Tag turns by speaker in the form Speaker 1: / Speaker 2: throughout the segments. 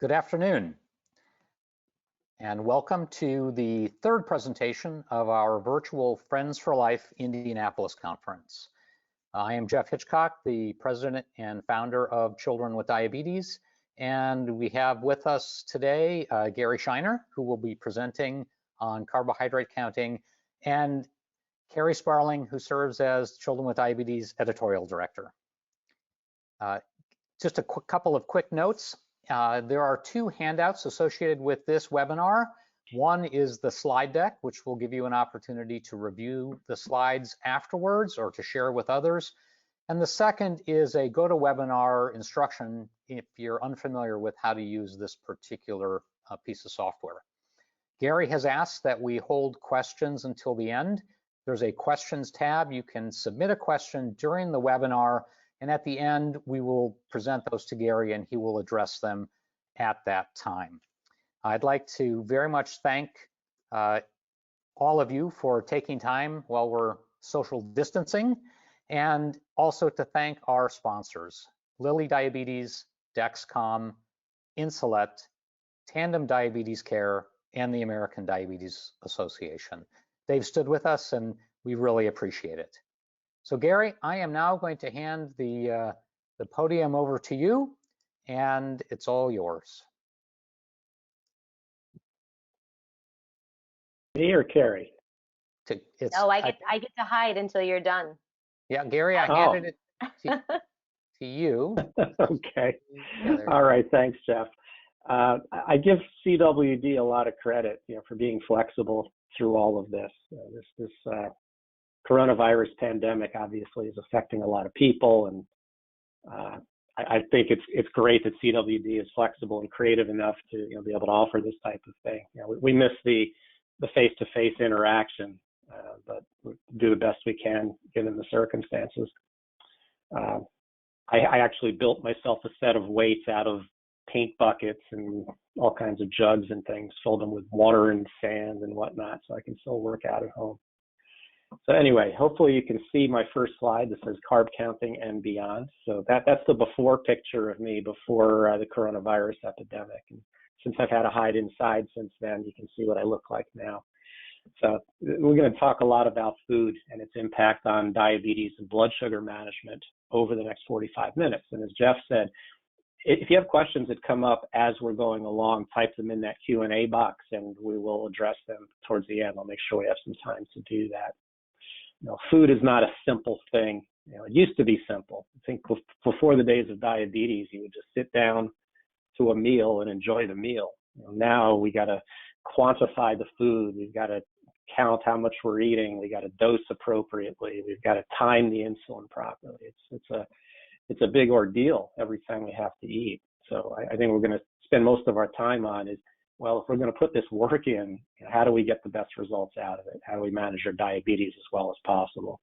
Speaker 1: Good afternoon, and welcome to the third presentation of our virtual Friends for Life Indianapolis conference. I am Jeff Hitchcock, the president and founder of Children with Diabetes, and we have with us today Gary Scheiner, who will be presenting on carbohydrate counting, and Carrie Sparling, who serves as Children with Diabetes editorial director. Just a couple of quick notes. There are two handouts associated with this webinar. One is the slide deck, which will give you an opportunity to review the slides afterwards or to share with others. And the second is a GoToWebinar instruction if you're unfamiliar with how to use this particular piece of software. Gary has asked that we hold questions until the end. There's a questions tab. You can submit a question during the webinar, and at the end, we will present those to Gary and he will address them at that time. I'd like to very much thank all of you for taking time while we're social distancing, and also to thank our sponsors, Lilly Diabetes, Dexcom, Insulet, Tandem Diabetes Care, and the American Diabetes Association. They've stood with us and we really appreciate it. So Gary, I am now going to hand the podium over to you, and it's all yours.
Speaker 2: Me or Carrie?
Speaker 3: No, I get to hide until you're done.
Speaker 1: Yeah, Gary, I handed it to you.
Speaker 2: Okay. All right, thanks, Jeff. I give CWD a lot of credit, for being flexible through all of this. This coronavirus pandemic obviously is affecting a lot of people, and I think it's great that CWD is flexible and creative enough to be able to offer this type of thing. We miss the face-to-face interaction, but we do the best we can given the circumstances. I actually built myself a set of weights out of paint buckets and all kinds of jugs and things, filled them with water and sand and whatnot, so I can still work out at home. So anyway, hopefully you can see my first slide that says Carb Counting and Beyond. So that's the before picture of me before the coronavirus epidemic. And since I've had to hide inside since then, you can see what I look like now. So we're going to talk a lot about food and its impact on diabetes and blood sugar management over the next 45 minutes. And as Jeff said, if you have questions that come up as we're going along, type them in that Q&A box and we will address them towards the end. I'll make sure we have some time to do that. Food is not a simple thing. It used to be simple. I think before the days of diabetes, you would just sit down to a meal and enjoy the meal. Now we got to quantify the food. We've got to count how much we're eating. We got to dose appropriately. We've got to time the insulin properly. It's a big ordeal every time we have to eat. So I think we're going to spend most of our time on is, well, if we're going to put this work in, how do we get the best results out of it? How do we manage our diabetes as well as possible?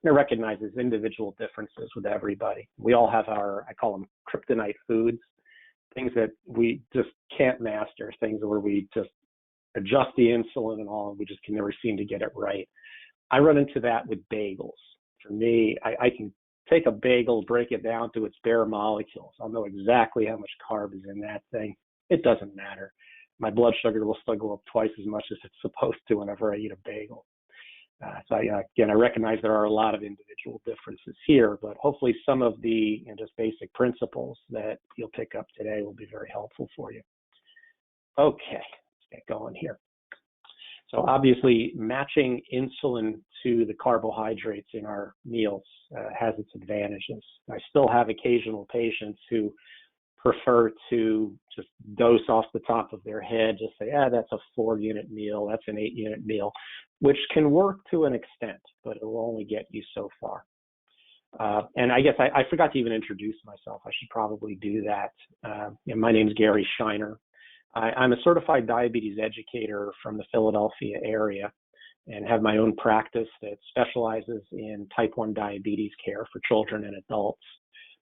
Speaker 2: And I recognize there's individual differences with everybody. We all have I call them kryptonite foods, things that we just can't master, things where we just adjust the insulin and all, and we just can never seem to get it right. I run into that with bagels. For me, I can take a bagel, break it down to its bare molecules. I'll know exactly how much carb is in that thing. It doesn't matter. My blood sugar will still go up twice as much as it's supposed to whenever I eat a bagel. So again, I recognize there are a lot of individual differences here, but hopefully some of the just basic principles that you'll pick up today will be very helpful for you. Okay, let's get going here. So obviously matching insulin to the carbohydrates in our meals has its advantages. I still have occasional patients who prefer to just dose off the top of their head, just say, that's a 4-unit meal, that's an 8-unit meal, which can work to an extent, but it will only get you so far. And I guess I forgot to even introduce myself. I should probably do that. My name is Gary Scheiner. I'm a certified diabetes educator from the Philadelphia area and have my own practice that specializes in type 1 diabetes care for children and adults.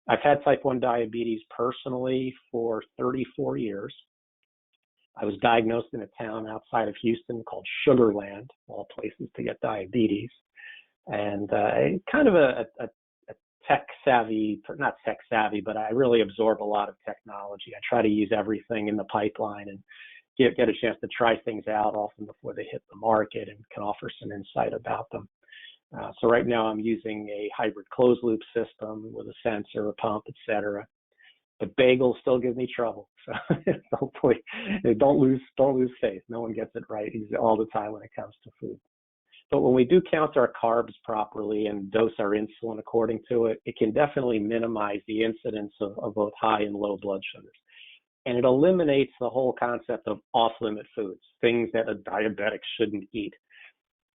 Speaker 2: I've had type 1 diabetes personally for 34 years. I was diagnosed in a town outside of Houston called Sugar Land, of all places to get diabetes. And kind of a not tech savvy, but I really absorb a lot of technology. I try to use everything in the pipeline and get a chance to try things out often before they hit the market and can offer some insight about them. So right now I'm using a hybrid closed loop system with a sensor, a pump, etc. But bagels still give me trouble. So hopefully don't lose faith. No one gets it right all the time when it comes to food. But when we do count our carbs properly and dose our insulin according to it, it can definitely minimize the incidence of both high and low blood sugars. And it eliminates the whole concept of off-limit foods, things that a diabetic shouldn't eat.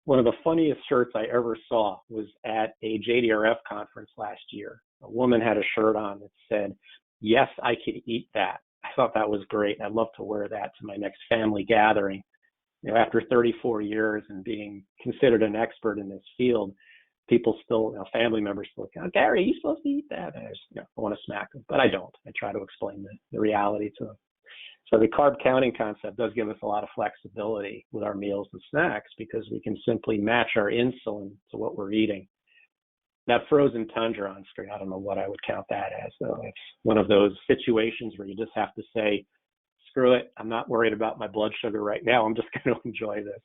Speaker 2: One of the funniest shirts I ever saw was at a JDRF conference last year. A woman had a shirt on that said, "Yes, I can eat that." I thought that was great. I'd love to wear that to my next family gathering. You know, after 34 years and being considered an expert in this field, people still, family members still, "Gary, are you supposed to eat that?" And I just, I want to smack them, but I don't. I try to explain the reality to them. So the carb counting concept does give us a lot of flexibility with our meals and snacks because we can simply match our insulin to what we're eating. That frozen tundra on screen, I don't know what I would count that as, though. It's one of those situations where you just have to say, screw it, I'm not worried about my blood sugar right now. I'm just going to enjoy this.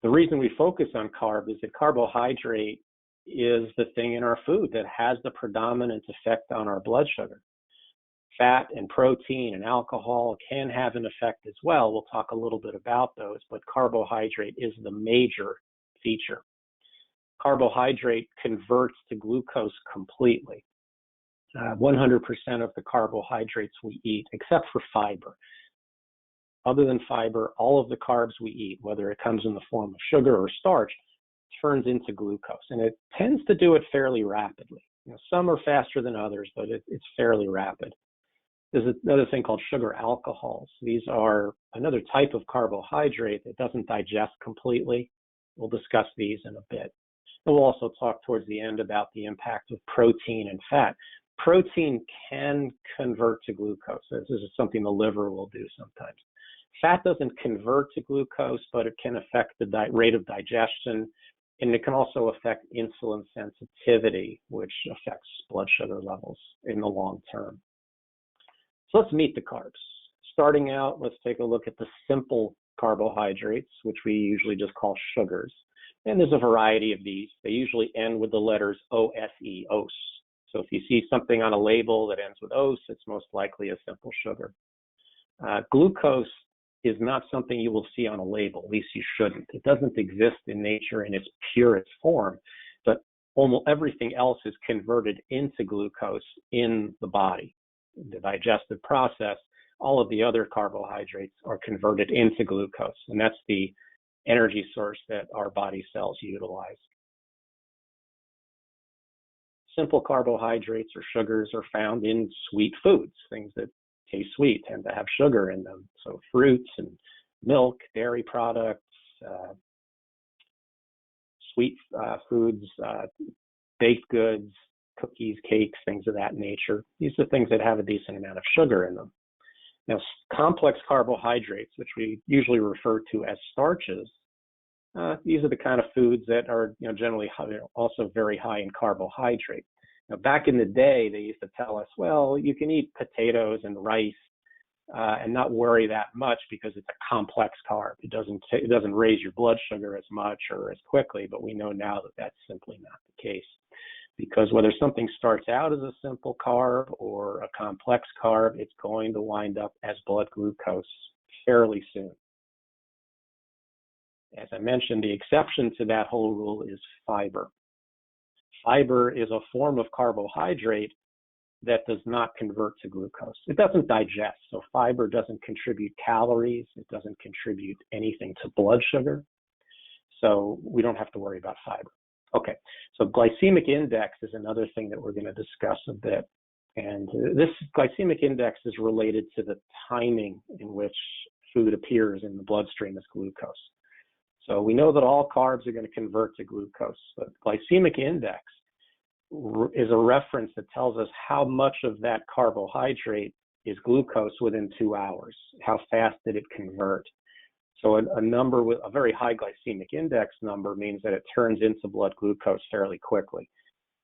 Speaker 2: The reason we focus on carb is that carbohydrate is the thing in our food that has the predominant effect on our blood sugar. Fat and protein and alcohol can have an effect as well. We'll talk a little bit about those, but carbohydrate is the major feature. Carbohydrate converts to glucose completely. 100% of the carbohydrates we eat, except for fiber. Other than fiber, all of the carbs we eat, whether it comes in the form of sugar or starch, turns into glucose. And it tends to do it fairly rapidly. Some are faster than others, but it's fairly rapid. There's another thing called sugar alcohols. These are another type of carbohydrate that doesn't digest completely. We'll discuss these in a bit. And we'll also talk towards the end about the impact of protein and fat. Protein can convert to glucose. This is something the liver will do sometimes. Fat doesn't convert to glucose, but it can affect the rate of digestion, and it can also affect insulin sensitivity, which affects blood sugar levels in the long term. So let's meet the carbs. Starting out, let's take a look at the simple carbohydrates, which we usually just call sugars. And there's a variety of these. They usually end with the letters OSE, OS. So if you see something on a label that ends with OS, it's most likely a simple sugar. Glucose is not something you will see on a label, at least you shouldn't. It doesn't exist in nature in its purest form, but almost everything else is converted into glucose in the body. The digestive process, all of the other carbohydrates are converted into glucose, and that's the energy source that our body cells utilize. Simple carbohydrates or sugars are found in sweet foods. Things that taste sweet tend to have sugar in them. So fruits and milk, dairy products, sweet foods, baked goods, cookies, cakes, things of that nature. These are things that have a decent amount of sugar in them. Now, complex carbohydrates, which we usually refer to as starches, these are the kind of foods that are generally also very high in carbohydrate. Now, back in the day, they used to tell us, well, you can eat potatoes and rice and not worry that much because it's a complex carb. It doesn't raise your blood sugar as much or as quickly, but we know now that that's simply not the case. Because whether something starts out as a simple carb or a complex carb, it's going to wind up as blood glucose fairly soon. As I mentioned, the exception to that whole rule is fiber. Fiber is a form of carbohydrate that does not convert to glucose. It doesn't digest, so fiber doesn't contribute calories. It doesn't contribute anything to blood sugar, so we don't have to worry about fiber. Okay, so glycemic index is another thing that we're going to discuss a bit. And this glycemic index is related to the timing in which food appears in the bloodstream as glucose. So we know that all carbs are going to convert to glucose, but glycemic index is a reference that tells us how much of that carbohydrate is glucose within 2 hours. How fast did it convert? So a number with a very high glycemic index number means that it turns into blood glucose fairly quickly.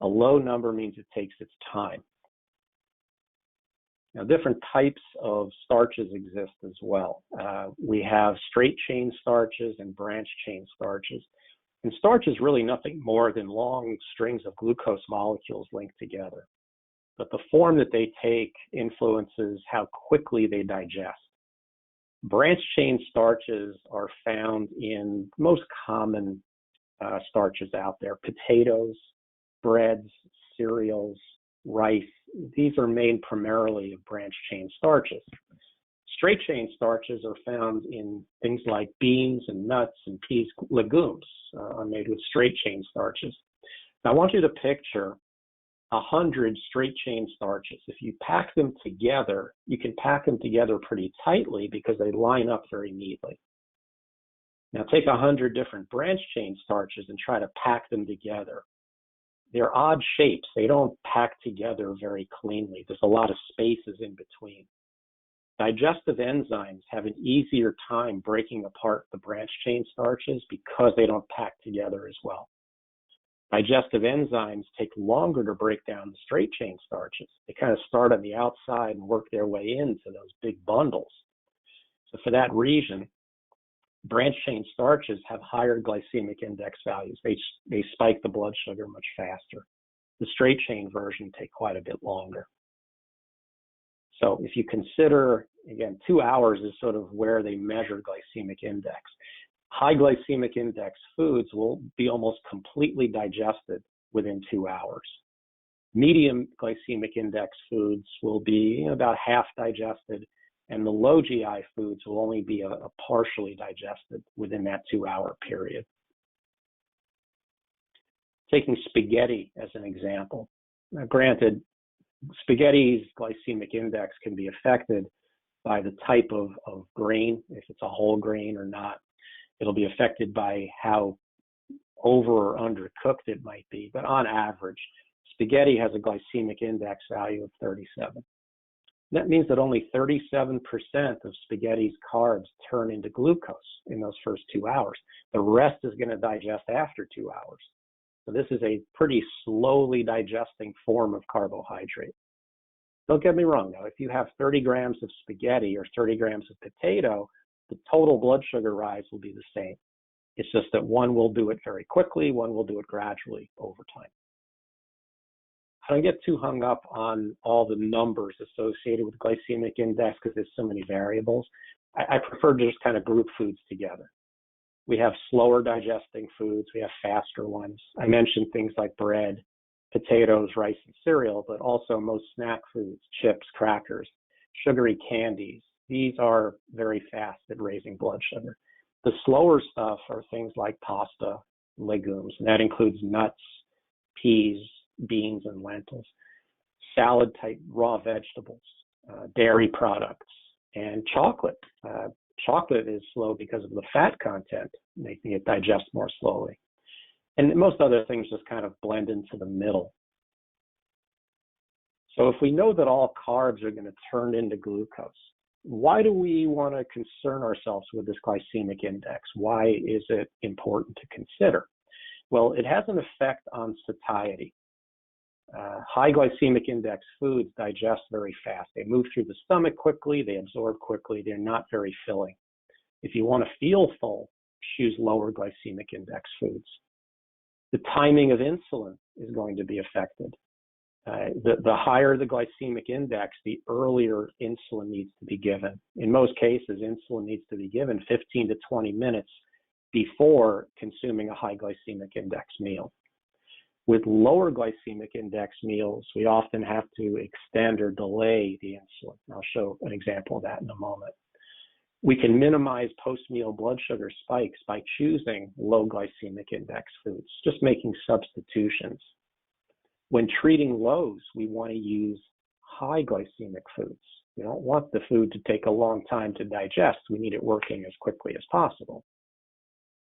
Speaker 2: A low number means it takes its time. Now, different types of starches exist as well. We have straight chain starches and branch chain starches. And starch is really nothing more than long strings of glucose molecules linked together. But the form that they take influences how quickly they digest. Branch chain starches are found in most common starches out there: potatoes, breads, cereals, rice. These are made primarily of branch chain starches. Straight chain starches are found in things like beans and nuts and peas. Legumes are made with straight chain starches. Now, I want you to picture 100 straight chain starches. If you pack them together, you can pack them together pretty tightly because they line up very neatly. Now, take 100 different branch chain starches and try to pack them together. They're odd shapes. They don't pack together very cleanly. There's a lot of spaces in between. Digestive enzymes have an easier time breaking apart the branch chain starches because they don't pack together as well. Digestive enzymes take longer to break down the straight chain starches. They kind of start on the outside and work their way into those big bundles. So for that reason, branch chain starches have higher glycemic index values. They spike the blood sugar much faster. The straight chain version take quite a bit longer. So if you consider, again, 2 hours is sort of where they measure glycemic index. High glycemic index foods will be almost completely digested within 2 hours. Medium glycemic index foods will be about half digested, and the low GI foods will only be a partially digested within that 2-hour period. Taking spaghetti as an example. Now, granted, spaghetti's glycemic index can be affected by the type of grain, if it's a whole grain or not. It'll be affected by how over or undercooked it might be. But on average, spaghetti has a glycemic index value of 37. That means that only 37% of spaghetti's carbs turn into glucose in those first 2 hours. The rest is going to digest after 2 hours. So this is a pretty slowly digesting form of carbohydrate. Don't get me wrong, though. If you have 30 grams of spaghetti or 30 grams of potato, the total blood sugar rise will be the same. It's just that one will do it very quickly, one will do it gradually over time. I don't get too hung up on all the numbers associated with glycemic index because there's so many variables. I prefer to just kind of group foods together. We have slower digesting foods, we have faster ones. I mentioned things like bread, potatoes, rice, and cereal, but also most snack foods, chips, crackers, sugary candies. These are very fast at raising blood sugar. The slower stuff are things like pasta, legumes, and that includes nuts, peas, beans, and lentils, salad-type raw vegetables, dairy products, and chocolate. Chocolate is slow because of the fat content, making it digest more slowly. And most other things just kind of blend into the middle. So if we know that all carbs are going to turn into glucose, why do we want to concern ourselves with this glycemic index? Why is it important to consider? Well, it has an effect on satiety. High glycemic index foods digest very fast. They move through the stomach quickly, they absorb quickly, they're not very filling. If you want to feel full, choose lower glycemic index foods. The timing of insulin is going to be affected. The higher the glycemic index, the earlier insulin needs to be given. In most cases, insulin needs to be given 15 to 20 minutes before consuming a high glycemic index meal. With lower glycemic index meals, we often have to extend or delay the insulin. I'll show an example of that in a moment. We can minimize post-meal blood sugar spikes by choosing low glycemic index foods, just making substitutions. When treating lows, we want to use high glycemic foods. We don't want the food to take a long time to digest. We need it working as quickly as possible.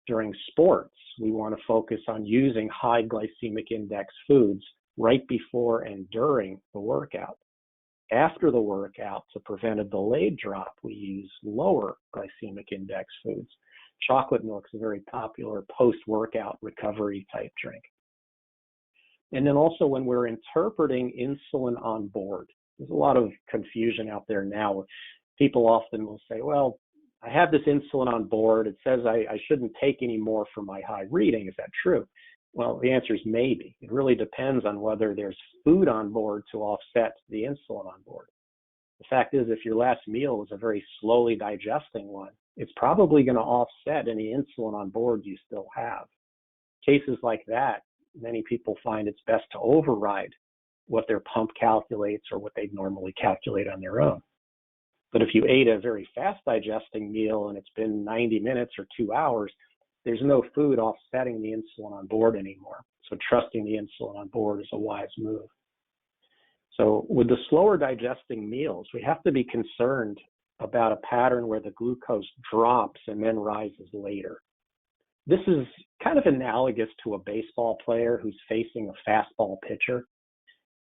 Speaker 2: During sports, we want to focus on using high glycemic index foods right before and during the workout. After the workout, to prevent a delayed drop, we use lower glycemic index foods. Chocolate milk is a very popular post-workout recovery type drink. And then also when we're interpreting insulin on board, there's a lot of confusion out there now. People often will say, well, I have this insulin on board. It says I shouldn't take any more for my high reading. Is that true? Well, the answer is maybe. It really depends on whether there's food on board to offset the insulin on board. The fact is, if your last meal was a very slowly digesting one, it's probably going to offset any insulin on board you still have. Cases like that, many people find it's best to override what their pump calculates or what they'd normally calculate on their own. But if you ate a very fast digesting meal and it's been 90 minutes or 2 hours, there's no food offsetting the insulin on board anymore. So trusting the insulin on board is a wise move. So with the slower digesting meals, we have to be concerned about a pattern where the glucose drops and then rises later. This is kind of analogous to a baseball player who's facing a fastball pitcher.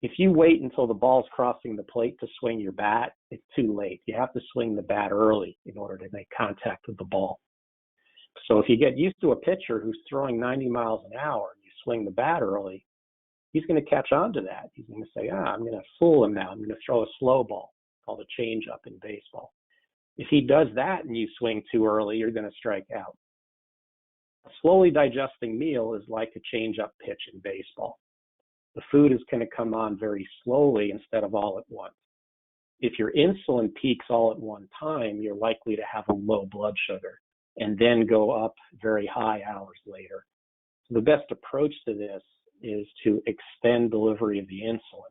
Speaker 2: If you wait until the ball's crossing the plate to swing your bat, it's too late. You have to swing the bat early in order to make contact with the ball. So if you get used to a pitcher who's throwing 90 miles an hour and you swing the bat early, he's going to catch on to that. He's going to say, I'm going to fool him now. I'm going to throw a slow ball, called a changeup in baseball. If he does that and you swing too early, you're going to strike out. A slowly digesting meal is like a change-up pitch in baseball. The food is going to come on very slowly instead of all at once. If your insulin peaks all at one time, you're likely to have a low blood sugar and then go up very high hours later. So the best approach to this is to extend delivery of the insulin.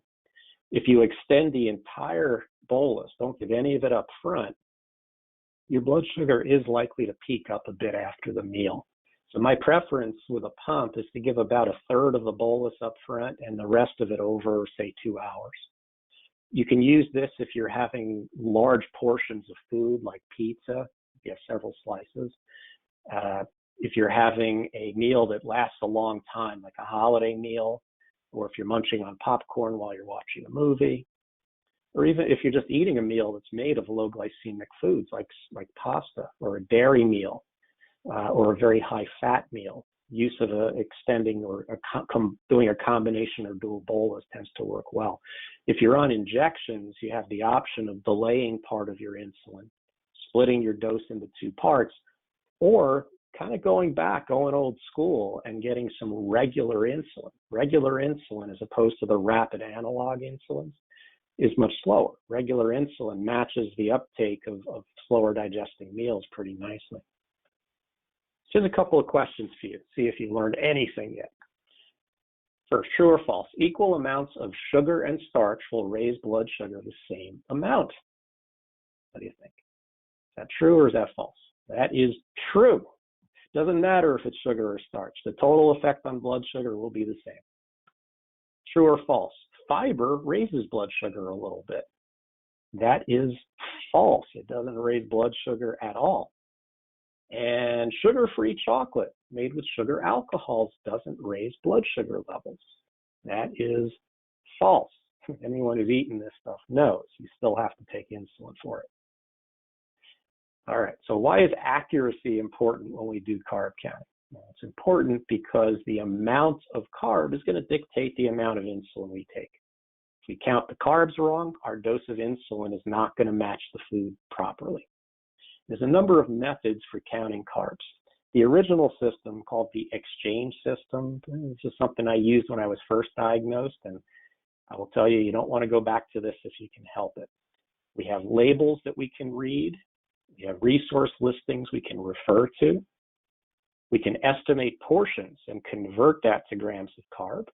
Speaker 2: If you extend the entire bolus, don't give any of it up front, your blood sugar is likely to peak up a bit after the meal. So my preference with a pump is to give about a third of the bolus up front and the rest of it over, say, 2 hours. You can use this if you're having large portions of food like pizza, you have several slices. If you're having a meal that lasts a long time, like a holiday meal, or if you're munching on popcorn while you're watching a movie, or even if you're just eating a meal that's made of low glycemic foods like pasta or a dairy meal, or a very high fat meal, use of extending or doing a combination or dual bolus tends to work well. If you're on injections, you have the option of delaying part of your insulin, splitting your dose into 2 parts, or kind of going old school and getting some regular insulin. Regular insulin, as opposed to the rapid analog insulins, is much slower. Regular insulin matches the uptake of slower digesting meals pretty nicely. Here's a couple of questions for you to see if you learned anything yet. First, true or false? Equal amounts of sugar and starch will raise blood sugar the same amount. What do you think? Is that true or is that false? That is true. Doesn't matter if it's sugar or starch. The total effect on blood sugar will be the same. True or false? Fiber raises blood sugar a little bit. That is false. It doesn't raise blood sugar at all. And sugar-free chocolate made with sugar alcohols doesn't raise blood sugar levels. That is false. Anyone who's eaten this stuff knows you still have to take insulin for it. All right, so why is accuracy important when we do carb counting? Well, it's important because the amount of carb is going to dictate the amount of insulin we take. If we count the carbs wrong, our dose of insulin is not going to match the food properly. There's a number of methods for counting carbs. The original system, called the exchange system, this is something I used when I was first diagnosed, and I will tell you, you don't want to go back to this if you can help it. We have labels that we can read. We have resource listings we can refer to. We can estimate portions and convert that to grams of carb,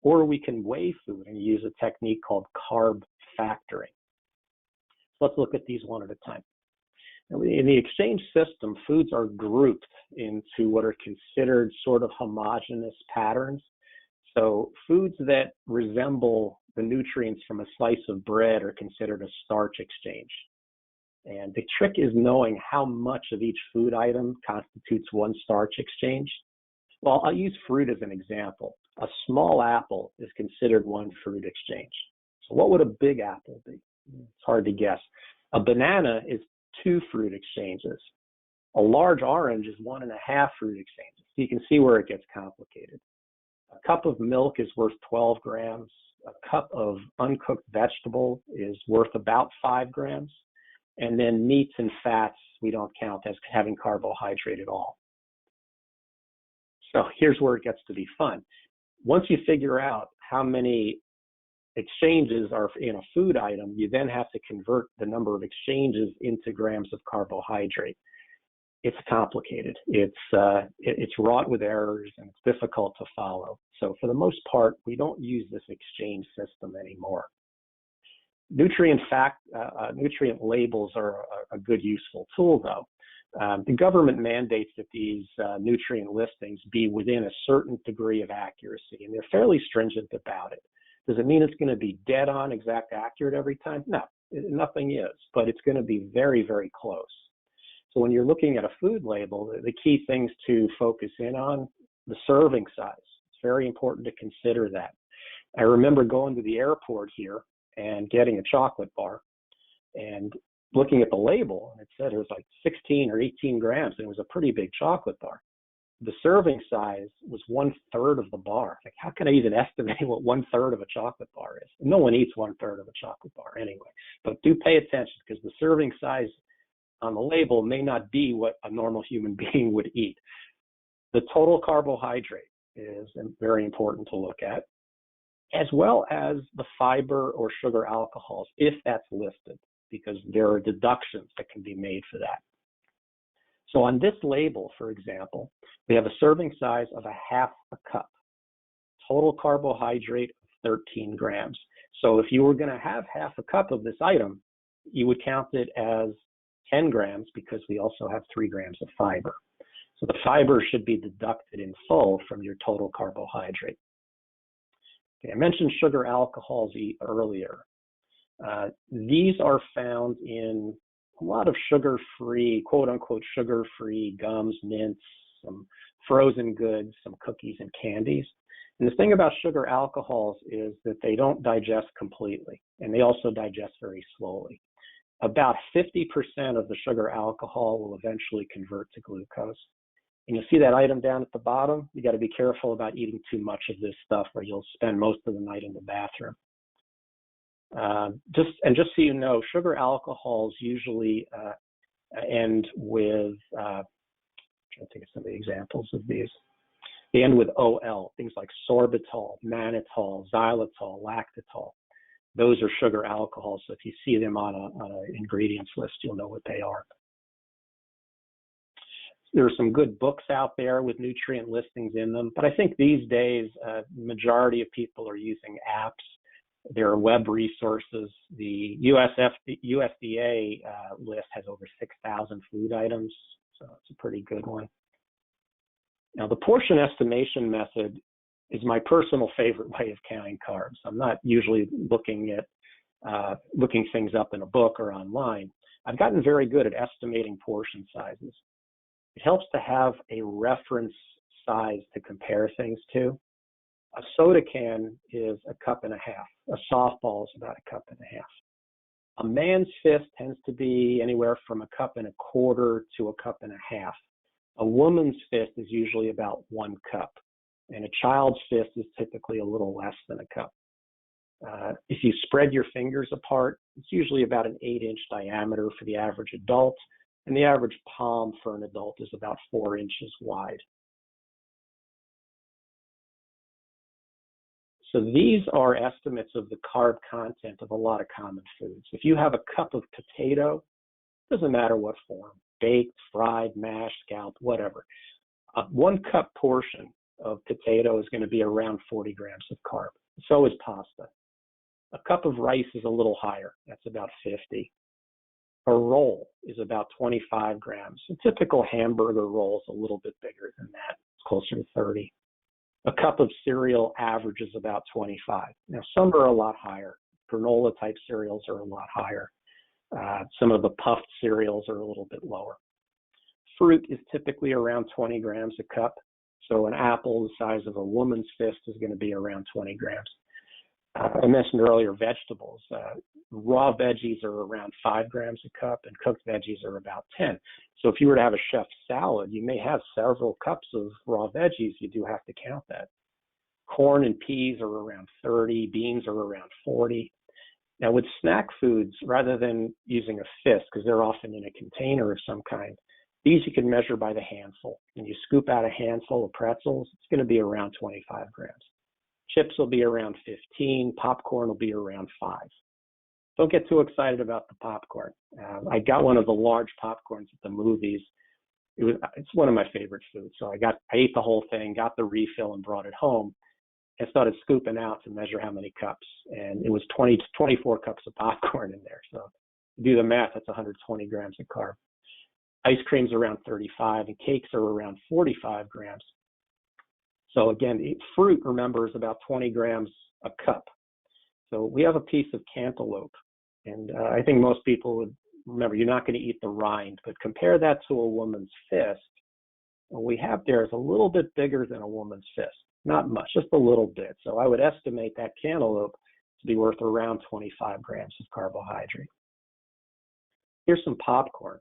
Speaker 2: or we can weigh food and use a technique called carb factoring. So let's look at these one at a time. In the exchange system, foods are grouped into what are considered sort of homogeneous patterns. So foods that resemble the nutrients from a slice of bread are considered a starch exchange. And the trick is knowing how much of each food item constitutes one starch exchange. Well, I'll use fruit as an example. A small apple is considered one fruit exchange. So what would a big apple be? It's hard to guess. A banana is 2 fruit exchanges. A large orange is 1.5 fruit exchanges. So you can see where it gets complicated. A cup of milk is worth 12 grams. A cup of uncooked vegetable is worth about 5 grams. And then meats and fats, we don't count as having carbohydrate at all. So here's where it gets to be fun. Once you figure out how many exchanges are in a food item, you then have to convert the number of exchanges into grams of carbohydrate. It's complicated. It's wrought with errors, and it's difficult to follow. So for the most part, we don't use this exchange system anymore. Nutrient labels are a good, useful tool, though. The government mandates that these nutrient listings be within a certain degree of accuracy, and they're fairly stringent about it. Does it mean it's going to be dead on, exact accurate every time? No, nothing is, but it's going to be very, very close. So when you're looking at a food label, the key things to focus in on, the serving size. It's very important to consider that. I remember going to the airport here and getting a chocolate bar and looking at the label, and it said it was like 16 or 18 grams, and it was a pretty big chocolate bar. The serving size was 1/3 of the bar. Like, how can I even estimate what 1/3 of a chocolate bar is? No one eats 1/3 of a chocolate bar anyway. But do pay attention, because the serving size on the label may not be what a normal human being would eat. The total carbohydrate is very important to look at, as well as the fiber or sugar alcohols, if that's listed, because there are deductions that can be made for that. So on this label, for example, we have a serving size of 1/2 a cup, total carbohydrate of 13 grams. So if you were going to have 1/2 a cup of this item, you would count it as 10 grams, because we also have 3 grams of fiber. So the fiber should be deducted in full from your total carbohydrate. Okay, I mentioned sugar alcohols earlier. These are found in a lot of sugar-free, quote-unquote sugar-free gums, mints, some frozen goods, some cookies and candies. And the thing about sugar alcohols is that they don't digest completely, and they also digest very slowly. About 50% of the sugar alcohol will eventually convert to glucose. And you'll see that item down at the bottom. You got to be careful about eating too much of this stuff, or you'll spend most of the night in the bathroom. Just so you know, sugar alcohols usually end with, I'm trying to think of some of the examples of these. They end with OL, things like sorbitol, mannitol, xylitol, lactitol. Those are sugar alcohols. So if you see them on an ingredients list, you'll know what they are. There are some good books out there with nutrient listings in them, but I think these days, the majority of people are using apps. There are web resources. The USDA list has over 6,000 food items, so it's a pretty good one. Now, the portion estimation method is my personal favorite way of counting carbs. I'm not usually looking things up in a book or online. I've gotten very good at estimating portion sizes. It helps to have a reference size to compare things to. A soda can is 1.5 cups. A softball is about 1.5 cups. A man's fist tends to be anywhere from 1.25 cups to 1.5 cups. A woman's fist is usually about 1 cup, and a child's fist is typically a little less than 1 cup. If you spread your fingers apart, it's usually about an 8-inch diameter for the average adult, and the average palm for an adult is about 4 inches wide. So these are estimates of the carb content of a lot of common foods. If you have a cup of potato, doesn't matter what form, baked, fried, mashed, scalloped, whatever. A 1 cup portion of potato is going to be around 40 grams of carb. So is pasta. A cup of rice is a little higher. That's about 50. A roll is about 25 grams. A typical hamburger roll is a little bit bigger than that. It's closer to 30. A cup of cereal averages about 25. Now, some are a lot higher. Granola type cereals are a lot higher. Some of the puffed cereals are a little bit lower. Fruit is typically around 20 grams a cup. So an apple the size of a woman's fist is going to be around 20 grams. I mentioned earlier vegetables. Raw veggies are around 5 grams a cup, and cooked veggies are about 10. So if you were to have a chef's salad, you may have several cups of raw veggies. You do have to count that. Corn and peas are around 30, beans are around 40. Now with snack foods, rather than using a fist, because they're often in a container of some kind, these you can measure by the handful. And you scoop out a handful of pretzels, it's going to be around 25 grams. Chips will be around 15, popcorn will be around 5. Don't get too excited about the popcorn. I got one of the large popcorns at the movies. It's one of my favorite foods. So I ate the whole thing, got the refill, and brought it home, and started scooping out to measure how many cups. And it was 20 to 24 cups of popcorn in there. So do the math, that's 120 grams of carb. Ice cream's around 35, and cakes are around 45 grams. So again, fruit, remember, is about 20 grams a cup. So we have a piece of cantaloupe, and I think most people would remember you're not going to eat the rind, but compare that to a woman's fist. What we have there is a little bit bigger than a woman's fist. Not much, just a little bit. So I would estimate that cantaloupe to be worth around 25 grams of carbohydrate. Here's some popcorn.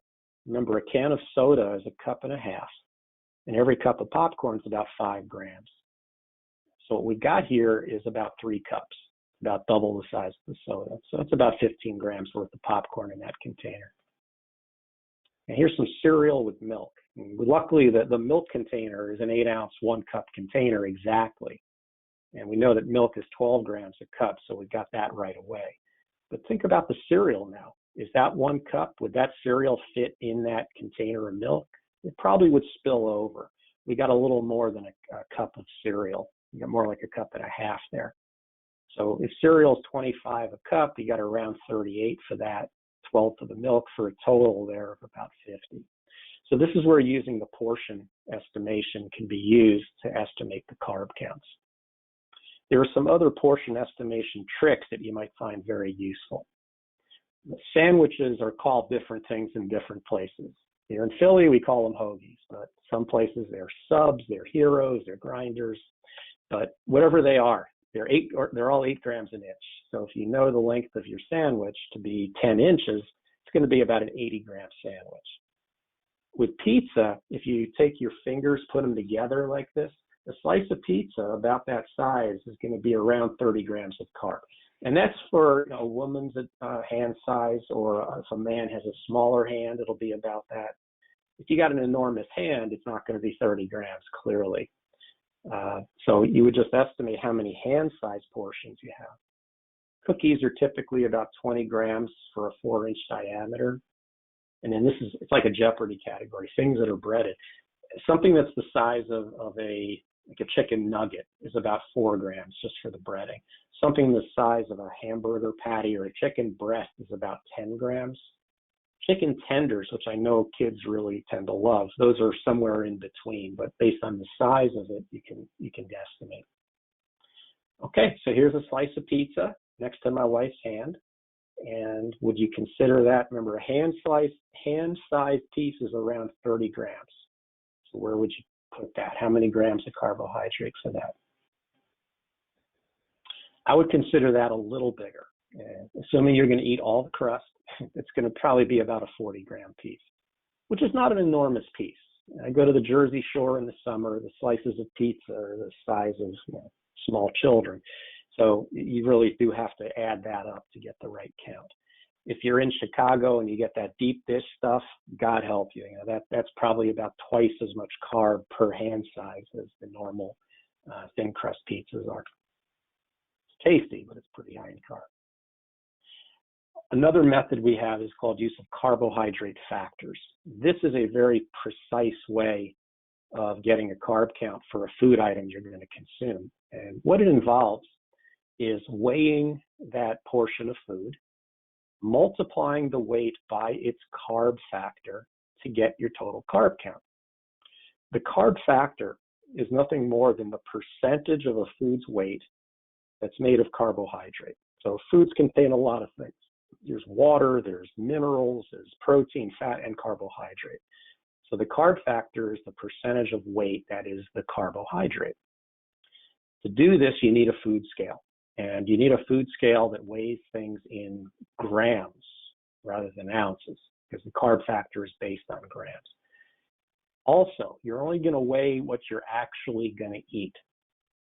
Speaker 2: Remember, a can of soda is 1.5 cups, and every cup of popcorn is about 5 grams. So what we got here is about 3 cups, about double the size of the soda. So that's about 15 grams worth of popcorn in that container. And here's some cereal with milk. And luckily, the milk container is an 8-ounce, 1-cup container exactly. And we know that milk is 12 grams a cup, so we got that right away. But think about the cereal now. Is that 1 cup? Would that cereal fit in that container of milk? It probably would spill over. We got a little more than a cup of cereal. You got more like 1.5 cups there. So if cereal is 25 a cup, you got around 38 for that, 12 for the milk, for a total there of about 50. So this is where using the portion estimation can be used to estimate the carb counts. There are some other portion estimation tricks that you might find very useful. Sandwiches are called different things in different places. Here in Philly, we call them hoagies, but some places they're subs, they're heroes, they're grinders, but whatever they are, they're all 8 grams an inch. So if you know the length of your sandwich to be 10 inches, it's going to be about an 80-gram sandwich. With pizza, if you take your fingers, put them together like this, a slice of pizza about that size is going to be around 30 grams of carb. And that's for a woman's hand size, or if a man has a smaller hand, it'll be about that. If you got an enormous hand, it's not going to be 30 grams, clearly. So you would just estimate how many hand-sized portions you have. Cookies are typically about 20 grams for a 4-inch diameter. And then it's like a Jeopardy category, things that are breaded. Something that's the size of a chicken nugget is about 4 grams just for the breading. Something the size of a hamburger patty or a chicken breast is about 10 grams. Chicken tenders, which I know kids really tend to love, those are somewhere in between, but based on the size of it, you can guesstimate. Okay, so here's a slice of pizza next to my wife's hand. And would you consider that? Remember, a hand-sized piece is around 30 grams. So where would you put that? How many grams of carbohydrate for that? I would consider that a little bigger. Assuming you're going to eat all the crust, it's going to probably be about a 40-gram piece, which is not an enormous piece. I go to the Jersey Shore in the summer, the slices of pizza are the size of small children. So you really do have to add that up to get the right count. If you're in Chicago and you get that deep dish stuff, God help you. That's probably about twice as much carb per hand size as the normal thin crust pizzas are. It's tasty, but it's pretty high in carb. Another method we have is called use of carbohydrate factors. This is a very precise way of getting a carb count for a food item you're going to consume. And what it involves is weighing that portion of food, multiplying the weight by its carb factor to get your total carb count. The carb factor is nothing more than the percentage of a food's weight that's made of carbohydrate. So foods contain a lot of things. There's water, there's minerals, there's protein, fat, and carbohydrate. So the carb factor is the percentage of weight that is the carbohydrate. To do this, you need a food scale. And you need a food scale that weighs things in grams rather than ounces, because the carb factor is based on grams. Also, you're only going to weigh what you're actually going to eat.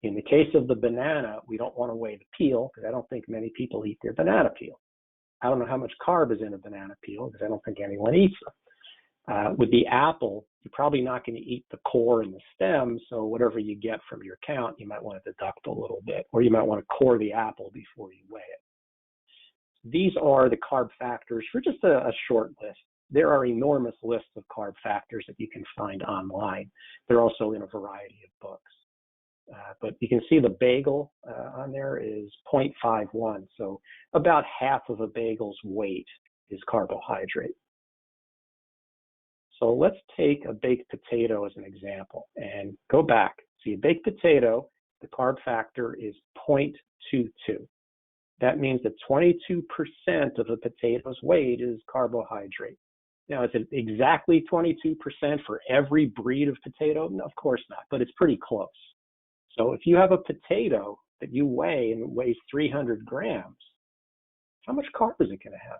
Speaker 2: In the case of the banana, we don't want to weigh the peel because I don't think many people eat their banana peel. I don't know how much carb is in a banana peel because I don't think anyone eats them. With the apple, you're probably not going to eat the core and the stem, so whatever you get from your count, you might want to deduct a little bit, or you might want to core the apple before you weigh it. These are the carb factors for just a short list. There are enormous lists of carb factors that you can find online. They're also in a variety of books. But you can see the bagel on there is 0.51, so about half of a bagel's weight is carbohydrate. So let's take a baked potato as an example and go back. See, a baked potato, the carb factor is 0.22. That means that 22% of a potato's weight is carbohydrate. Now, is it exactly 22% for every breed of potato? No, of course not, but it's pretty close. So if you have a potato that you weigh and it weighs 300 grams, how much carb is it going to have?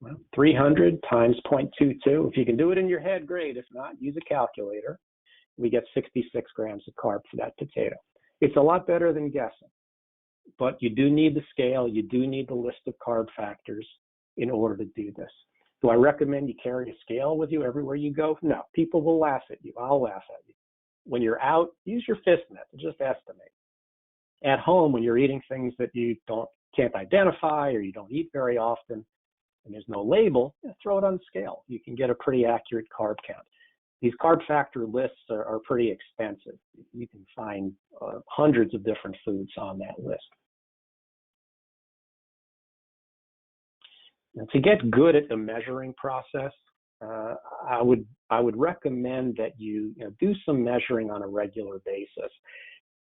Speaker 2: Well, 300 times 0.22. If you can do it in your head, great. If not, use a calculator. We get 66 grams of carb for that potato. It's a lot better than guessing. But you do need the scale. You do need the list of carb factors in order to do this. Do I recommend you carry a scale with you everywhere you go? No. People will laugh at you. I'll laugh at you. When you're out, use your fist method. Just estimate. At home, when you're eating things that you can't identify or you don't eat very often, and there's no label, throw it on the scale. You can get a pretty accurate carb count. These carb factor lists are pretty expensive. You can find hundreds of different foods on that list. Now, to get good at the measuring process, I would recommend that you do some measuring on a regular basis.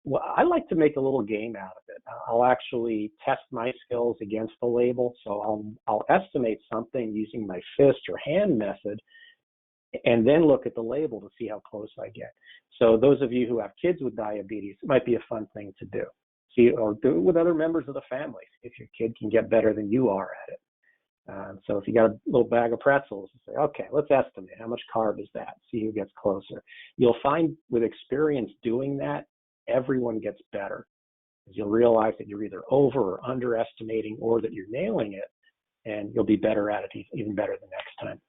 Speaker 2: Well, I like to make a little game out of it. I'll actually test my skills against the label. So I'll estimate something using my fist or hand method, and then look at the label to see how close I get. So those of you who have kids with diabetes, it might be a fun thing to do. See, or do it with other members of the family if your kid can get better than you are at it. So if you got a little bag of pretzels, say, okay, let's estimate how much carb is that. See who gets closer. You'll find with experience doing that, everyone gets better. Because you'll realize that you're either over or underestimating, or that you're nailing it, and you'll be better at it, even better the next time.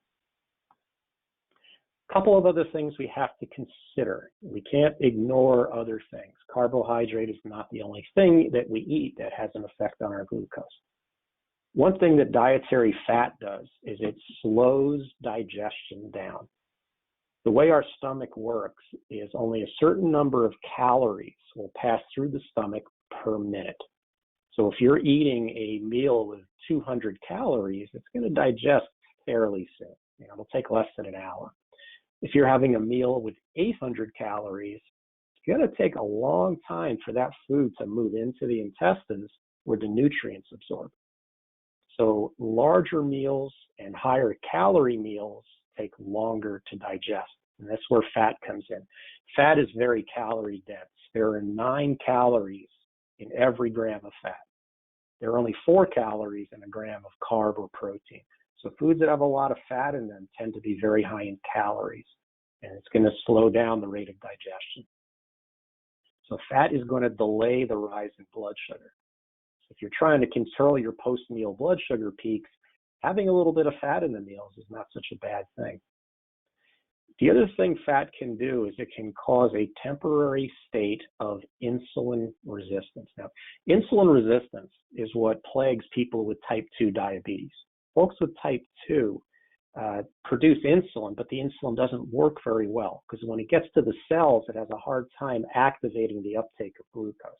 Speaker 2: A couple of other things we have to consider. We can't ignore other things. Carbohydrate is not the only thing that we eat that has an effect on our glucose. One thing that dietary fat does is it slows digestion down. The way our stomach works is only a certain number of calories will pass through the stomach per minute. So if you're eating a meal with 200 calories, it's going to digest fairly soon. It'll take less than an hour. If you're having a meal with 800 calories, it's going to take a long time for that food to move into the intestines where the nutrients absorb. So larger meals and higher calorie meals take longer to digest. And that's where fat comes in. Fat is very calorie dense. There are 9 calories in every gram of fat. There are only 4 calories in a gram of carb or protein. So foods that have a lot of fat in them tend to be very high in calories, and it's going to slow down the rate of digestion. So fat is going to delay the rise in blood sugar. So if you're trying to control your post-meal blood sugar peaks, having a little bit of fat in the meals is not such a bad thing. The other thing fat can do is it can cause a temporary state of insulin resistance. Now, insulin resistance is what plagues people with type 2 diabetes. Folks with type 2 produce insulin, but the insulin doesn't work very well because when it gets to the cells, it has a hard time activating the uptake of glucose.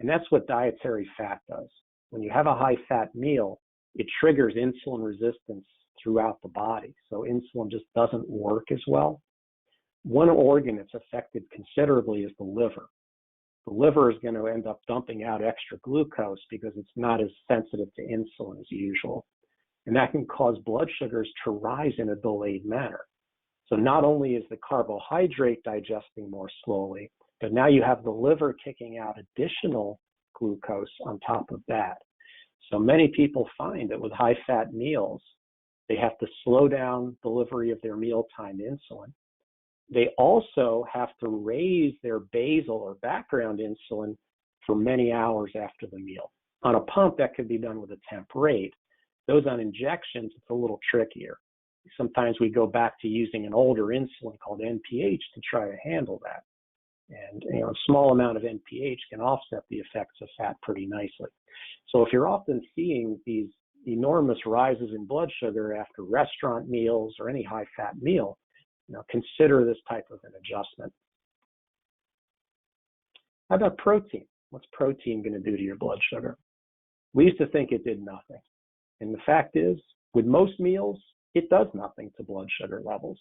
Speaker 2: And that's what dietary fat does. When you have a high-fat meal, it triggers insulin resistance throughout the body. So insulin just doesn't work as well. One organ that's affected considerably is the liver. The liver is going to end up dumping out extra glucose because it's not as sensitive to insulin as usual. And that can cause blood sugars to rise in a delayed manner. So not only is the carbohydrate digesting more slowly, but now you have the liver kicking out additional glucose on top of that. So many people find that with high-fat meals, they have to slow down delivery of their mealtime insulin. they also have to raise their basal or background insulin for many hours after the meal. On a pump, that could be done with a temp rate. Those on injections, it's a little trickier. Sometimes we go back to using an older insulin called NPH to try to handle that. And a small amount of NPH can offset the effects of fat pretty nicely. So if you're often seeing these enormous rises in blood sugar after restaurant meals or any high-fat meal, consider this type of an adjustment. How about protein? What's protein going to do to your blood sugar? We used to think it did nothing. And the fact is, with most meals, it does nothing to blood sugar levels.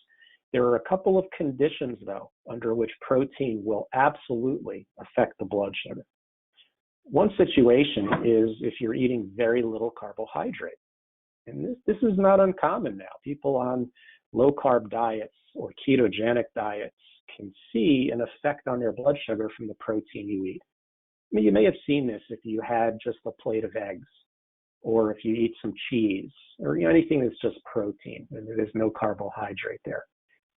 Speaker 2: There are a couple of conditions, though, under which protein will absolutely affect the blood sugar. One situation is if you're eating very little carbohydrate. And this is not uncommon now. People on low-carb diets or ketogenic diets can see an effect on their blood sugar from the protein you eat. I mean, you may have seen this if you had just a plate of eggs, or if you eat some cheese, or anything that's just protein and there's no carbohydrate there.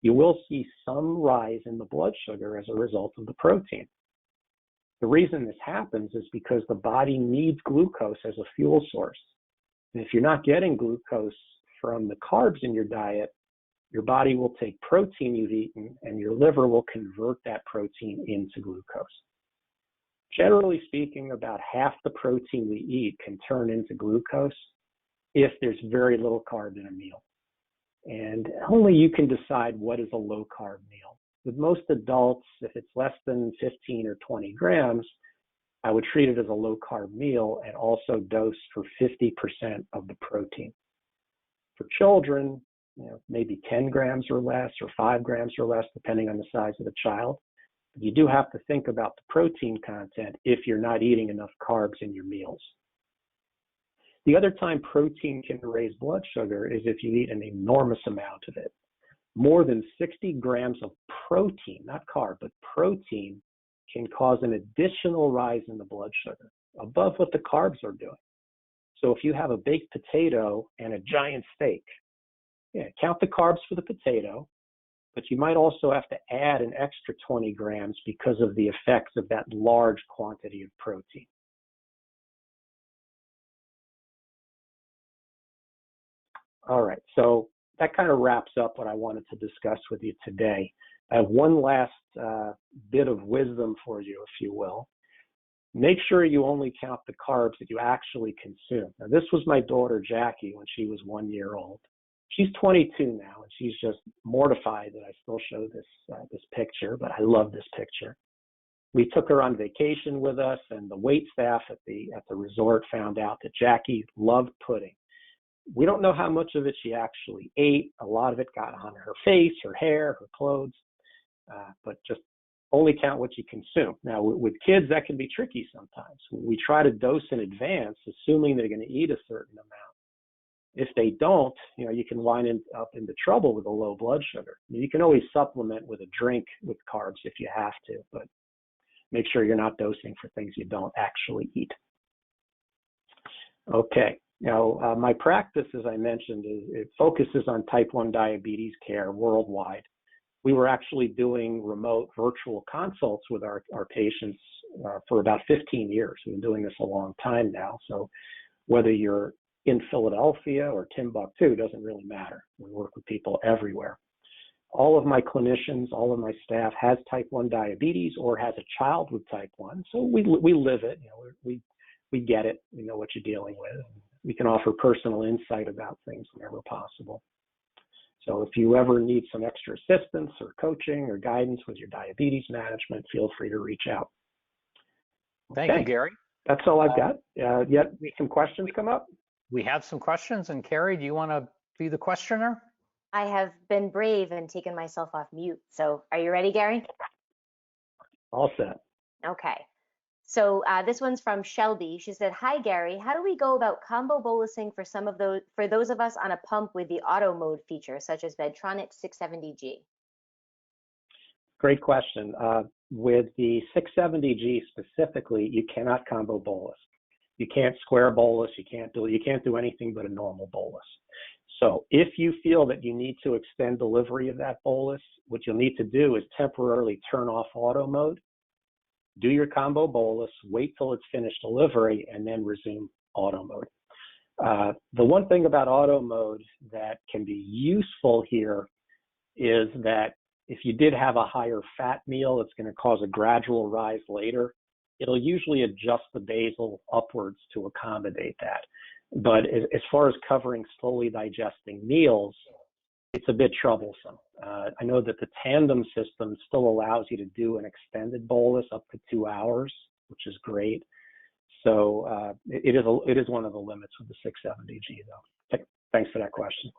Speaker 2: You will see some rise in the blood sugar as a result of the protein. The reason this happens is because the body needs glucose as a fuel source. And if you're not getting glucose from the carbs in your diet, your body will take protein you've eaten and your liver will convert that protein into glucose. Generally speaking, about half the protein we eat can turn into glucose if there's very little carb in a meal. And only you can decide what is a low carb meal. With most adults, if it's less than 15 or 20 grams, I would treat it as a low carb meal and also dose for 50% of the protein. For children, maybe 10 grams or less, or 5 grams or less, depending on the size of the child. But you do have to think about the protein content if you're not eating enough carbs in your meals. The other time protein can raise blood sugar is if you eat an enormous amount of it. More than 60 grams of protein, not carb, but protein, can cause an additional rise in the blood sugar above what the carbs are doing. So if you have a baked potato and a giant steak, count the carbs for the potato, but you might also have to add an extra 20 grams because of the effects of that large quantity of protein. All right, so that kind of wraps up what I wanted to discuss with you today. I have one last bit of wisdom for you, if you will. Make sure you only count the carbs that you actually consume. Now, this was my daughter, Jackie, when she was 1 year old. She's 22 now, and she's just mortified that I still show this picture, but I love this picture. We took her on vacation with us, and the wait staff at the resort found out that Jackie loved pudding. We don't know how much of it she actually ate. A lot of it got on her face, her hair, her clothes, but just only count what you consume. Now, with kids, that can be tricky sometimes. We try to dose in advance, assuming they're going to eat a certain amount. If they don't, you can wind up into trouble with a low blood sugar. You can always supplement with a drink with carbs if you have to, but make sure you're not dosing for things you don't actually eat. Okay. Now, my practice, as I mentioned, it focuses on type 1 diabetes care worldwide. We were actually doing remote virtual consults with our patients for about 15 years. We've been doing this a long time now. So whether you're in Philadelphia or Timbuktu, doesn't really matter. We work with people everywhere. All of my clinicians, all of my staff has type 1 diabetes or has a child with type 1. So we live it. We get it. We know what you're dealing with. We can offer personal insight about things whenever possible. So if you ever need some extra assistance or coaching or guidance with your diabetes management, feel free to reach out.
Speaker 1: Thank you, Gary.
Speaker 2: That's all I've got. Yet some questions come up?
Speaker 1: We have some questions, and Carrie, do you want to be the questioner?
Speaker 3: I have been brave and taken myself off mute. So are you ready, Gary?
Speaker 2: All set.
Speaker 3: Okay. So this one's from Shelby. She said, "Hi, Gary. How do we go about combo bolusing for those of us on a pump with the auto mode feature, such as Medtronic 670G?"
Speaker 2: Great question. With the 670G specifically, you cannot combo bolus. You can't square bolus. You can't do anything but a normal bolus. So if you feel that you need to extend delivery of that bolus, what you'll need to do is temporarily turn off auto mode, do your combo bolus, wait till it's finished delivery, and then resume auto mode. The one thing about auto mode that can be useful here is that if you did have a higher fat meal, it's going to cause a gradual rise later. It'll usually adjust the basal upwards to accommodate that. But as far as covering slowly digesting meals, it's a bit troublesome. I know that the tandem system still allows you to do an extended bolus up to 2 hours, which is great. So it is one of the limits with the 670G, though. Thanks for that question.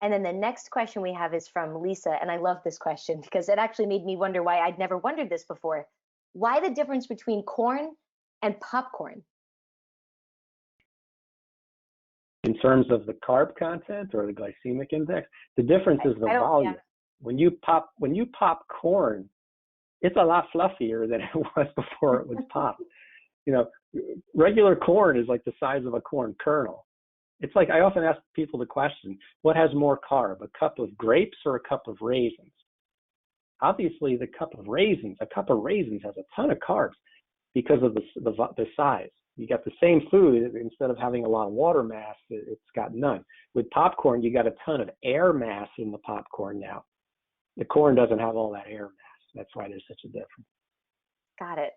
Speaker 3: And then the next question we have is from Lisa, and I love this question because it actually made me wonder why I'd never wondered this before. Why the difference between corn and popcorn?
Speaker 2: In terms of the carb content or the glycemic index, the difference is the volume. Yeah. When you pop corn, it's a lot fluffier than it was before it was popped. You know, regular corn is like the size of a corn kernel. It's like I often ask people the question, what has more carb, a cup of grapes or a cup of raisins? Obviously, a cup of raisins has a ton of carbs because of the size. You got the same food, instead of having a lot of water mass, it's got none. With popcorn, you got a ton of air mass in the popcorn now. The corn doesn't have all that air mass. That's why there's such a difference.
Speaker 3: Got it.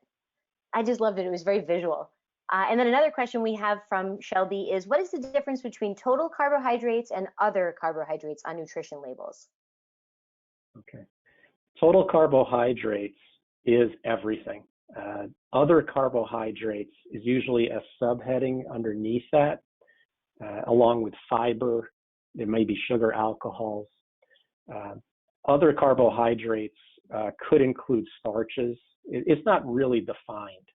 Speaker 3: I just loved it. It was very visual. And then another question we have from Shelby is, what is the difference between total carbohydrates and other carbohydrates on nutrition labels?
Speaker 2: Okay. Total carbohydrates is everything. Other carbohydrates is usually a subheading underneath that, along with fiber. There may be sugar alcohols. Other carbohydrates could include starches. It's not really defined.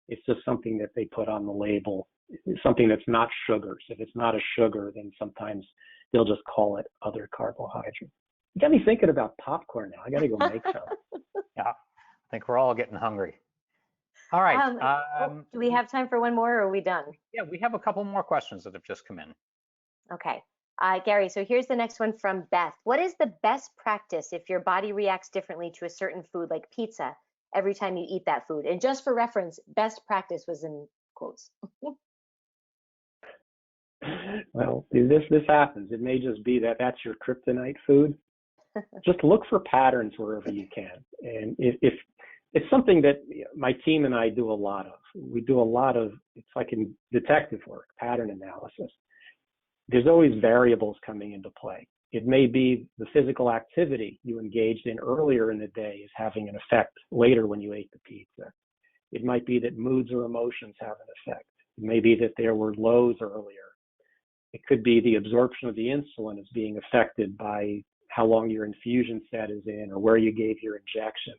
Speaker 2: It's just something that they put on the label. It's something that's not sugars. If it's not a sugar, then sometimes they'll just call it other carbohydrates. You got me thinking about popcorn now. I got to go make some.
Speaker 1: Yeah, I think we're all getting hungry. All right.
Speaker 3: Do we have time for one more, or are we done?
Speaker 1: Yeah, we have a couple more questions that have just come in.
Speaker 3: Okay. Gary, so here's the next one from Beth. What is the best practice if your body reacts differently to a certain food like pizza every time you eat that food? And just for reference, best practice was in quotes.
Speaker 2: Well, this happens. It may just be that that's your kryptonite food. Just look for patterns wherever you can. And if it's something that my team and I do a lot of. We do a lot of, it's like in detective work, pattern analysis. There's always variables coming into play. It may be the physical activity you engaged in earlier in the day is having an effect later when you ate the pizza. It might be that moods or emotions have an effect. It may be that there were lows earlier. It could be the absorption of the insulin is being affected by how long your infusion set is in or where you gave your injection.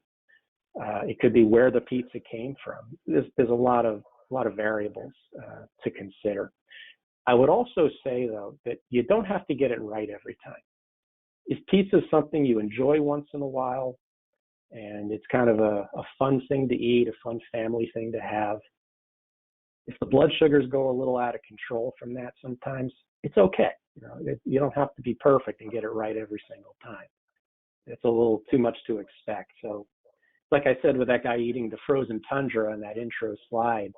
Speaker 2: It could be where the pizza came from. There's a lot of variables to consider. I would also say, though, that you don't have to get it right every time. If pizza is something you enjoy once in a while, and it's kind of a fun thing to eat, a fun family thing to have, if the blood sugars go a little out of control from that sometimes, it's okay. You don't have to be perfect and get it right every single time. It's a little too much to expect. So, like I said with that guy eating the frozen tundra on that intro slide,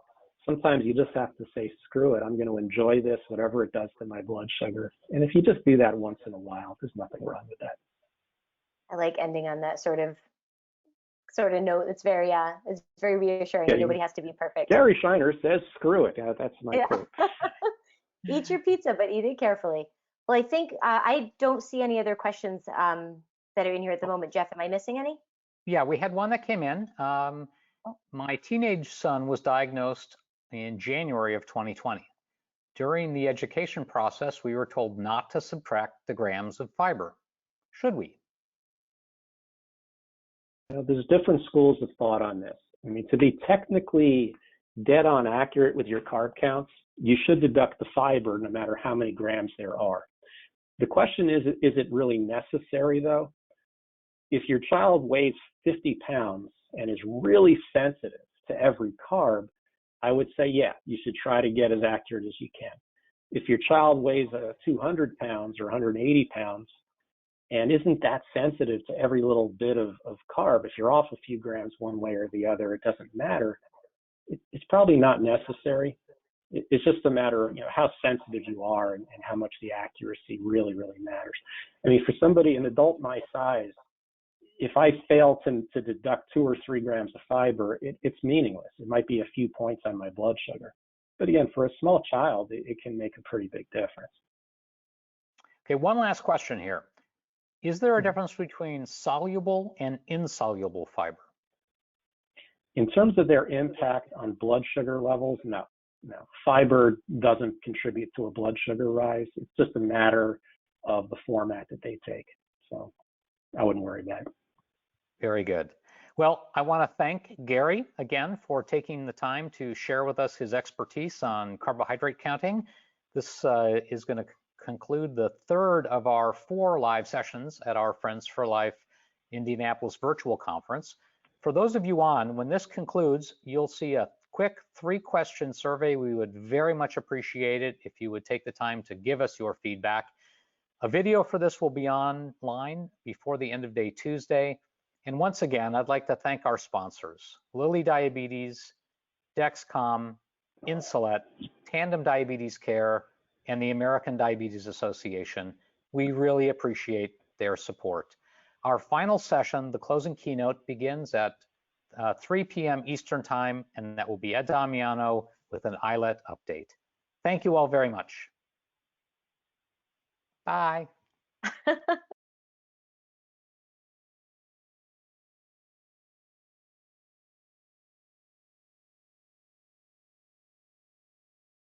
Speaker 2: sometimes you just have to say, screw it, I'm going to enjoy this, whatever it does to my blood sugar. And if you just do that once in a while, there's nothing wrong with that.
Speaker 3: I like ending on that sort of note. It's very reassuring.
Speaker 2: Yeah,
Speaker 3: nobody has to be perfect.
Speaker 2: Gary Scheiner says, screw it. That's my quote.
Speaker 3: Eat your pizza, but eat it carefully. Well, I think I don't see any other questions that are in here at the moment. Jeff, am I missing any?
Speaker 1: Yeah, we had one that came in. My teenage son was diagnosed in January of 2020. During the education process, we were told not to subtract the grams of fiber. Should we?
Speaker 2: There's different schools of thought on this. I mean, to be technically dead on accurate with your carb counts, you should deduct the fiber no matter how many grams there are. The question is it really necessary, though? If your child weighs 50 pounds and is really sensitive to every carb, I would say, yeah, you should try to get as accurate as you can. if your child weighs 200 pounds or 180 pounds and isn't that sensitive to every little bit of carb, if you're off a few grams one way or the other, it doesn't matter. It's probably not necessary. It's just a matter of, how sensitive you are and how much the accuracy really, really matters. I mean, for somebody, an adult my size, if I fail to deduct 2 or 3 grams of fiber, it's meaningless. It might be a few points on my blood sugar. But again, for a small child, it can make a pretty big difference.
Speaker 1: Okay, one last question here. Is there a difference between soluble and insoluble fiber?
Speaker 2: In terms of their impact on blood sugar levels, no. Fiber doesn't contribute to a blood sugar rise. It's just a matter of the format that they take. So I wouldn't worry about it. Very good.
Speaker 1: Well, I want to thank Gary again for taking the time to share with us his expertise on carbohydrate counting. This is going to conclude the third of our 4 live sessions at our Friends for Life Indianapolis virtual conference. For those of you on, when this concludes, you'll see a quick 3-question survey. We would very much appreciate it if you would take the time to give us your feedback. A video for this will be online before the end of day Tuesday. And once again, I'd like to thank our sponsors, Lilly Diabetes, Dexcom, Insulet, Tandem Diabetes Care, and the American Diabetes Association. We really appreciate their support. Our final session, the closing keynote, begins at 3 p.m. Eastern Time, and that will be Ed Damiano with an iLet update. Thank you all very much. Bye.